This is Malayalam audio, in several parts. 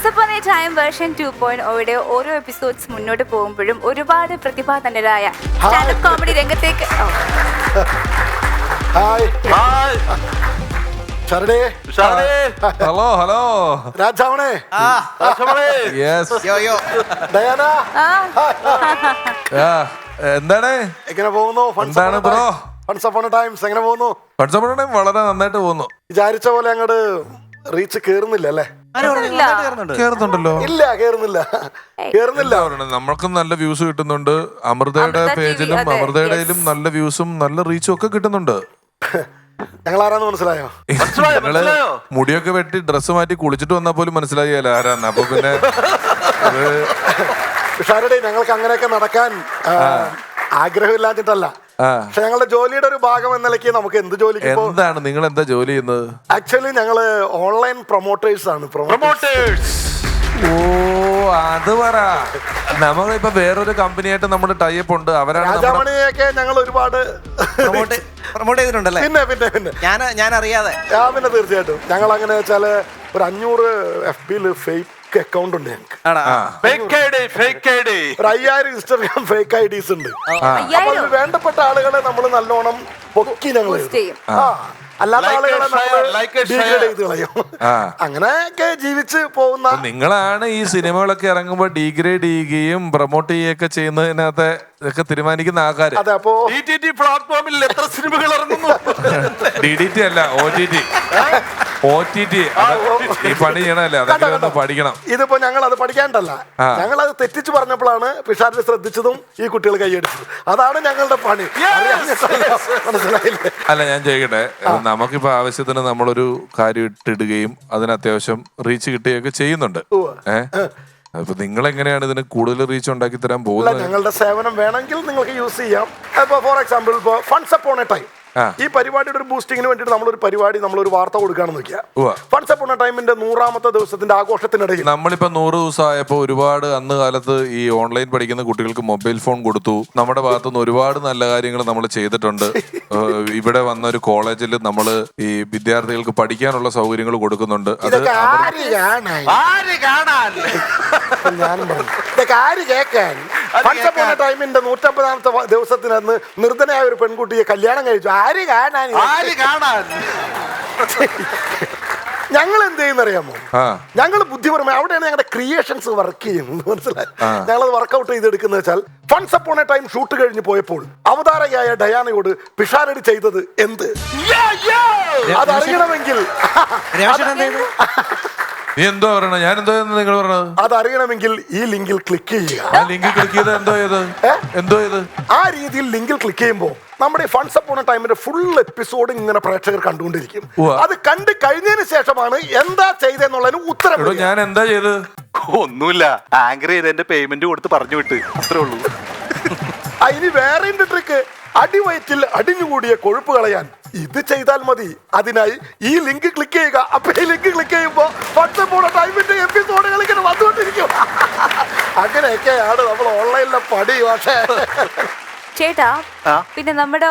Once upon a time version 2.0 ഓരോ എപ്പിസോഡ്സ് മുന്നോട്ട് പോകുമ്പോഴും ഒരുപാട് പ്രതിഭാധനരായ സ്റ്റാൻഡപ്പ് കോമഡി രംഗത്തേക്ക് ഹലോ ഹലോ രാജാവണേ എന്താണ് എങ്ങനെ പോകുന്നു? എന്താണ് bro once upon a times എങ്ങനെ പോകുന്നു? വൺസ് അപ്പോൺ എ ടൈം വളരെ നന്നായിട്ട് പോകുന്നു. വിചാരിച്ച പോലെ അങ്ങോട്ട് റീച്ച് കേറുന്നില്ല അല്ലേ? കേറുന്നുണ്ടല്ലോ. ഇല്ല കേറുന്നില്ല. നമ്മൾക്കും നല്ല വ്യൂസ് കിട്ടുന്നുണ്ട്. അമൃതയുടെ പേജിലും അമൃതയുടെയിലും നല്ല വ്യൂസും നല്ല റീച്ചും ഒക്കെ കിട്ടുന്നുണ്ട്. ഞങ്ങൾ ആരാന്ന് മനസ്സിലായോ? ഞങ്ങള് മുടിയൊക്കെ വെട്ടി ഡ്രസ്സ് മാറ്റി കുളിച്ചിട്ട് വന്നാൽ പോലും മനസ്സിലായില്ല ആരാന്ന്. അപ്പൊ പിന്നെ പിഷാരടി ഞങ്ങൾക്ക് അങ്ങനെയൊക്കെ നടക്കാൻ ആഗ്രഹമില്ലാഞ്ഞിട്ടല്ല, പക്ഷെ ഞങ്ങളുടെ ജോലിയുടെ ഒരു ഭാഗം എന്ന നിലയ്ക്ക് നമുക്ക് എന്ത് ജോലിക്ക് എന്താണ് നിങ്ങൾ എന്താ ജോലി ചെയ്യുന്നത്? ആക്ച്വലി ഞങ്ങള് ഓൺലൈൻ പ്രൊമോട്ടേഴ്സ് ആണ്. ഓ അത് പറ. നമ്മളിപ്പോ വേറൊരു കമ്പനിയായിട്ട് നമ്മുടെ ടൈപ്പ് ഉണ്ട്. അവരാണ് രാജാമണിയൊക്കെ ഞങ്ങൾ ഒരുപാട് പ്രൊമോട്ട് ചെയ്തിട്ടുണ്ടല്ലേ? പിന്നെ ഞാൻ അറിയാതെ. പിന്നെ തീർച്ചയായിട്ടും ഞങ്ങൾ അങ്ങനെ വെച്ചാല് ഒരു 500 FB ഫേക്ക് അക്കൗണ്ട് ഉണ്ട് ഞങ്ങൾക്ക്. ഒരു 5000 ഇൻസ്റ്റാഗ്രാം ഫേക്ക് IDs ഉണ്ട്. അപ്പൊ വേണ്ടപ്പെട്ട ആളുകളെ നമ്മൾ നല്ലോണം പൊക്കി ഞങ്ങൾ അല്ലാത്ത ആളുകളെ ചെയ്ത് കളയും. അങ്ങനെയൊക്കെ ജീവിച്ച് പോകുന്ന നിങ്ങളാണ് ഈ സിനിമകളൊക്കെ ഇറങ്ങുമ്പോൾ ഡീഗ്രേഡ് ചെയ്യുകയും പ്രൊമോട്ട് ചെയ്യുകയൊക്കെ ചെയ്യുന്നതിനകത്ത് ഇതൊക്കെ തീരുമാനിക്കുന്ന ആൾക്കാര്. അതെ, അപ്പോ പ്ലാറ്റ്ഫോമിൽ എത്ര സിനിമകൾ ഇറങ്ങുന്നു? DDT അല്ല OTT ഈ പണി ചെയ്യണല്ലേ, അതൊക്കെ ഒന്ന് പഠിക്കണം. ഇതിപ്പോ ഞങ്ങൾ അത് പഠിക്കാണ്ടല്ല, ഞങ്ങൾ അത് തെറ്റിച്ച് പറഞ്ഞപ്പോഴാണ് പിഷാരിനെ ശ്രദ്ധിച്ചതും ഈ കുട്ടികൾ കൈയടിച്ചത്. അതാണ് ഞങ്ങളുടെ പണി. മനസ്സിലായില്ലേ? അല്ല ഞാൻ ചോദിക്കട്ടെ, നമുക്കിപ്പോ ആവശ്യത്തിന് നമ്മളൊരു കാര്യം ഇട്ടിടുകയും അതിന് അത്യാവശ്യം റീച്ച് കിട്ടുകയൊക്കെ ചെയ്യുന്നുണ്ട്. അപ്പൊ നിങ്ങൾ എങ്ങനെയാണ് ഇതിന് കൂടുതൽ റീച്ച് ഉണ്ടാക്കി തരാൻ പോകുന്നത്? ഞങ്ങളുടെ സേവനം വേണമെങ്കിൽ നിങ്ങൾക്ക് യൂസ് ചെയ്യാം. ഇപ്പൊ ഫോർ എക്സാമ്പിൾ ഇപ്പൊ ഫണ്ട്സ് അപ്പോൺ എ ടൈം ഈ പരിപാടിയുടെ ഒരു ബൂസ്റ്റിങ്ങിന് വേണ്ടിയിട്ട് നമ്മളൊരു വാർത്ത കൊടുക്കുകയാണെന്ന് നോക്കിയാൽ ഫണ്ട്സ് അപ്പോൺ എ ടൈമിന്റെ 100ാമത്തെ ദിവസത്തിന്റെ ആഘോഷത്തിനിടയിൽ നമ്മളിപ്പോ 100 ദിവസമായപ്പോ ഒരുപാട് അന്ന് കാലത്ത് ഈ ഓൺലൈൻ പഠിക്കുന്ന കുട്ടികൾക്ക് മൊബൈൽ ഫോൺ കൊടുത്തു. നമ്മുടെ ഭാഗത്തുനിന്ന് ഒരുപാട് നല്ല കാര്യങ്ങൾ നമ്മൾ ചെയ്തിട്ടുണ്ട്. ഇവിടെ വന്ന ഒരു കോളേജിൽ നമ്മൾ ഈ വിദ്യാർത്ഥികൾക്ക് പഠിക്കാനുള്ള സൗകര്യങ്ങൾ കൊടുക്കുന്നുണ്ട്. അത് ടൈമിന്റെ 150ാമത്തെ ദിവസത്തിനന്ന് നിർദ്ധനായ ഒരു പെൺകുട്ടിയെ കല്യാണം കഴിച്ചു. ഞങ്ങൾ എന്ത് ചെയ്യുന്നറിയാമോ? ഞങ്ങൾ ബുദ്ധിപരമായി അവിടെയാണ് ഞങ്ങളുടെ ക്രിയേഷൻസ് വർക്ക് ചെയ്യുന്നത്. മനസ്സിലായി? ഞങ്ങളത് വർക്ക്ഔട്ട് ചെയ്തെടുക്കുന്ന വെച്ചാൽ funds upon a time shoot കഴിഞ്ഞ് പോയപ്പോൾ അവതാരകയായ ഡയാനയോട് പിഷാരടി ചെയ്തത് എന്ത് അതറിയണമെങ്കിൽ നീ എന്തോ പറയണ? ഞാൻ എന്തോ നിങ്ങൾ പറഞ്ഞത് അതറിയണമെങ്കിൽ ഈ ലിങ്കിൽ ക്ലിക്ക് ചെയ്യുക. ലിങ്കിൽ ക്ലിക്ക് ചെയ്ത് എന്തോ ആ രീതിയിൽ ലിങ്കിൽ ക്ലിക്ക് ചെയ്യുമ്പോൾ നമ്മുടെ ഫണ്ട്സ് അപ്പോൺ എ ടൈമിന്റെ ഫുൾ എപ്പിസോഡ് ഇങ്ങനെ പ്രേക്ഷകർ കണ്ടുകൊണ്ടിരിക്കും. അത് കണ്ടു കഴിഞ്ഞതിന് ശേഷമാണ് എന്താ ചെയ്തെന്നുള്ളതിന് ഉത്തരം. ഞാൻ എന്താ ചെയ്തത്? ഒന്നുമില്ല, ആങ്കർ ചെയ്ത് എന്റെ പേയ്മെന്റ് കൊടുത്ത് പറഞ്ഞു വിട്ട്, അത്രേ ഉള്ളൂ. ഇനി വേറെ ട്രിക്ക്, അടിവയറ്റിൽ അടിഞ്ഞുകൂടിയ കൊഴുപ്പ് കളയാൻ ഇത് ചെയ്താൽ മതി. അതിനായി ഈ ലിങ്ക് ക്ലിക്ക് ചെയ്യുക. അപ്പൊ ഈ ലിങ്ക് ക്ലിക്ക് ചെയ്യുമ്പോ ഫണ്ട്സ് അപ്പോൺ എ ടൈമിന്റെ എപ്പിസോഡുകൾ ഇങ്ങനെ വന്നുകൊണ്ടിരിക്കും. അങ്ങനെയൊക്കെയാണ് നമ്മൾ ഓൺലൈനിലെ പണി. പക്ഷേ ചേട്ടാ, പിന്നെ നമ്മുടെ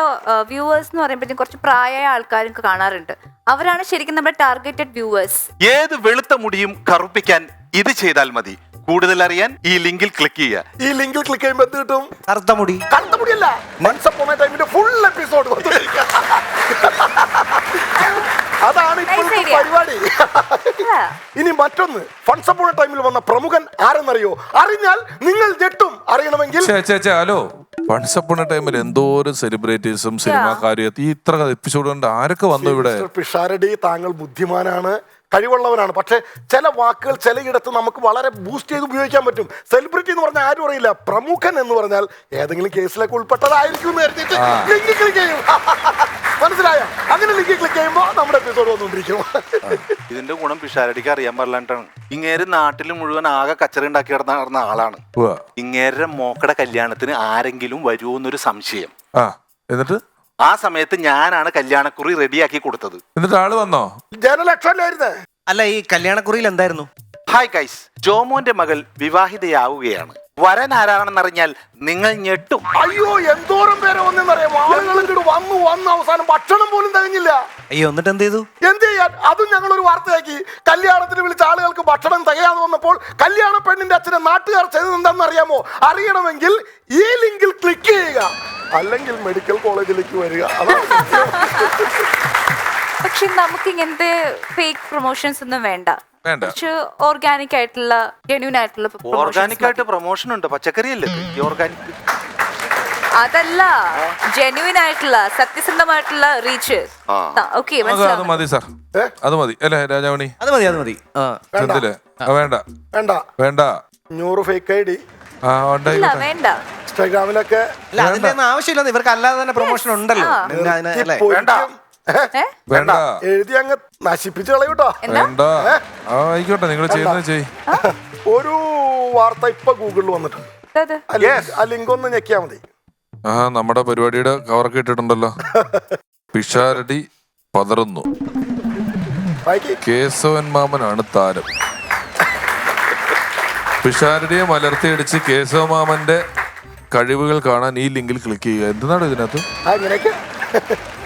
വ്യൂവേഴ്സ് എന്ന് പറയുമ്പോഴത്തേക്കും കുറച്ച് പ്രായമായ ആൾക്കാർക്ക് കാണാറുണ്ട്. അവരാണ് ശരിക്കും നമ്മുടെ ടാർഗറ്റഡ് വ്യൂവേഴ്സ്. ഏത് വെളുത്ത മുടിയും കറുപ്പിക്കാൻ ഇത് ചെയ്താൽ മതി. കൂടുതൽ അറിയാൻ ഈ ലിങ്കിൽ ക്ലിക്ക് ചെയ്യുക. ഈ ലിങ്കിൽ ക്ലിക്ക് ചെയ്യുമ്പോൾ എന്ത് കിട്ടും? കറുത്ത മുടിയല്ല, ഫണ്ട്സ് അപ്പോൺ എ ടൈമിന്റെ ഫുൾ എപ്പിസോഡ്. അതാണ് ഇപ്പോഴത്തെ പരിപാടി. ഇനി മറ്റൊന്ന്, ഫണ്ട്സ് അപ്പോൺ എ ടൈമിൽ വന്ന പ്രമുഖൻ ആരെന്നറിയോ? അറിഞ്ഞാൽ നിങ്ങൾ ഞെട്ടും. അറിയണമെങ്കിൽ ഹലോ, ഫണ്ട്സ് അപ്പോൺ എ ടൈമിൽ എന്തോരം സെലിബ്രിറ്റീസും സിനിമാക്കാരും ഇത്ര എപ്പിസോഡ് കൊണ്ട് ആരൊക്കെ വന്നു ഇവിടെ? പിഷാരടി, താങ്കൾ ബുദ്ധിമാനാണ്, കഴിവുള്ളവരാണ്. പക്ഷെ ചില വാക്കുകൾ ചിലയിടത്ത് നമുക്ക് വളരെ ബൂസ്റ്റ് ചെയ്ത് ഉപയോഗിക്കാൻ പറ്റും. സെലിബ്രിറ്റി എന്ന് പറഞ്ഞാൽ ആരും അറിയില്ല. പ്രമുഖൻ എന്ന് പറഞ്ഞാൽ ഏതെങ്കിലും കേസിലൊക്കെ ഉൾപ്പെട്ടതായിരിക്കും എന്ന് കരുതിയിട്ട് ലിങ്ക് ക്ലിക്ക് ചെയ്യും. മനസ്സിലായോ? അങ്ങനെ ലിങ്ക് ക്ലിക്ക് ചെയ്യുമ്പോൾ നമ്മുടെ എപ്പിസോഡ് വന്നുകൊണ്ടിരിക്കും. ഇതിന്റെ ഗുണം പിഷാരടിക്ക് അറിയാൻ പാടില്ലാണ്ടാണ്. ഇങ്ങേര് നാട്ടിൽ മുഴുവൻ ആകെ കച്ചറ ഉണ്ടാക്കി നടന്ന ആളാണ്. ഇങ്ങേരുടെ മോക്കടെ കല്യാണത്തിന് ആരെങ്കിലും വരുമോ എന്നൊരു സംശയം. എന്നിട്ട് ആ സമയത്ത് ഞാനാണ് കല്യാണക്കുറി റെഡിയാക്കി കൊടുത്തത്. എന്നിട്ട് ആള് വന്നോ? ജനലക്ഷമായിരുന്നു. അല്ല, ഈ കല്യാണക്കുറിയിൽ എന്തായിരുന്നു? ഹായ് ഗൈസ്, ജോമോന്റെ മകൾ വിവാഹിതയാവുകയാണ്. വരൻ ആരാണെന്നറിഞ്ഞാൽ നിങ്ങൾ ഞെട്ടും. അയ്യോ എന്തോരം പേരെ വന്നെന്നറിയാം. ആളുകൾ ഇങ്ങോട്ട് വന്ന് അവസാനം ഭക്ഷണം പോലും തികഞ്ഞില്ല. അയ്യോ എന്നിട്ട് എന്ത് ചെയ്തു? എന്ത് ചെയ്യാൻ? അതും ഞങ്ങളൊരു വാർത്തയാക്കി. കല്യാണത്തിന് വിളിച്ച ആളുകൾക്ക് ഭക്ഷണം തികയാതെ വന്നപ്പോൾ കല്യാണ പെണ്ണിന്റെ അച്ഛനെ നാട്ടുകാർ ചെയ്തത് എന്താണെന്ന് അറിയാമോ? അറിയണമെങ്കിൽ ഈ ലിങ്കിൽ ക്ലിക്ക് ചെയ്യുക, അല്ലെങ്കിൽ മെഡിക്കൽ കോളേജിലേക്ക് വരിക. പക്ഷെ നമുക്ക് ഇങ്ങനത്തെ ഫേക്ക് പ്രൊമോഷൻസ് ഒന്നും വേണ്ട. വേണ്ട. കുറച്ച് ഓർഗാനിക് ആയിട്ടുള്ള ജെന്യൂൻ ആയിട്ടുള്ള ഓർഗാനിക് ആയിട്ട് പ്രൊമോഷൻ ഉണ്ട്. പച്ചക്കറി അല്ലേ ഈ ഓർഗാനിക്? അതല്ല, ജെന്യൂൻ ആയിട്ടുള്ള സത്യസന്ധമായിട്ടുള്ള റീച്ച്. ഓക്കെ, അത് മതി സാർ, അത് മതി അല്ലേ രാജാമണി? അത് മതി, അത് മതി. ചെന്തില് വേണ്ട വേണ്ട വേണ്ട 100 ഫേക്ക് ഐ ഡി വേണ്ട. ഇൻസ്റ്റാഗ്രാമിലൊക്കെ അല്ല അതിന്റെ ഒന്നും ആവശ്യമില്ല. ഇവർക്ക് അല്ലാതെ തന്നെ പ്രൊമോഷൻ ഉണ്ടല്ലോ. പിന്നെ അല്ലേ? വേണ്ട എഴുതി അങ്ങ് നശിപ്പിച്ച് കളയൂട്ടോ. വേണ്ട ആയിക്കോട്ടെ, നിങ്ങൾ ചെയ്യുന്നത് ചെയ്. ഒരു വാർത്ത ഇപ്പൊ ഗൂഗിളിൽ വന്നിട്ടുണ്ട്. ആ ലിങ്ക് ഒന്ന് ഞെക്കിയാ മതി. നമ്മുടെ പരിപാടിയുടെ കവറൊക്കെ ഇട്ടിട്ടുണ്ടല്ലോ. പിഷാരടി പതറുന്നു, കേശവൻ മാമനാണ് താരം. പിഷാരടിയെ മലർത്തിയടിച്ച് കേശവ മാമന്റെ കഴിവുകൾ കാണാൻ ഈ ലിങ്കിൽ ക്ലിക്ക് ചെയ്യുക. എന്താണ് ഇതിനകത്ത്? അങ്ങനെയൊക്കെ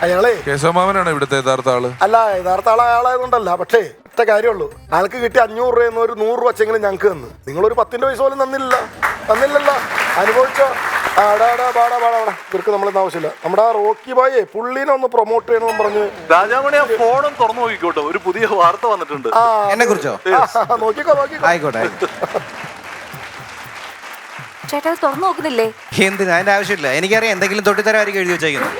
അയാളെ കേശവ മാമനാണ് ഇവിടുത്തെ യഥാർത്ഥ ആള്. അല്ല, യഥാർത്ഥ ആൾ അയാളായതുകൊണ്ടല്ല. പക്ഷേ ഒറ്റ കാര്യമുള്ളൂ, ആൾക്ക് കിട്ടിയ 500 രൂപ ഒരു 100 വച്ചെങ്കിലും ഞങ്ങൾക്ക് തന്നു. നിങ്ങളൊരു 10 പൈസ പോലും തന്നില്ലല്ലോ. അനുഭവിച്ചോ? ഇവർക്ക് നമ്മളെന്താ ആവശ്യമില്ല. നമ്മുടെ ആ റോക്കി ബായെ പുള്ളിനെ ഒന്ന് പ്രൊമോട്ട് ചെയ്യണമെന്ന് പറഞ്ഞ് രാജാമണി ആ ഫോണും തുറന്നു നോക്കിക്കോട്ടെ, ഒരു പുതിയ വാർത്ത വന്നിട്ടുണ്ട്. എന്നെ കുറിച്ചോ? നോക്കിക്കോ. ആയിക്കോട്ടെ. ചേട്ടാ തുറന്നു നോക്കുന്നില്ലേ? എന്തിനാ? അതിന്റെ ആവശ്യമില്ല. എനിക്കറിയാം എന്തെങ്കിലും തൊട്ടിത്തരമായിരിക്കും എഴുതി വെച്ചേക്കുന്നത്.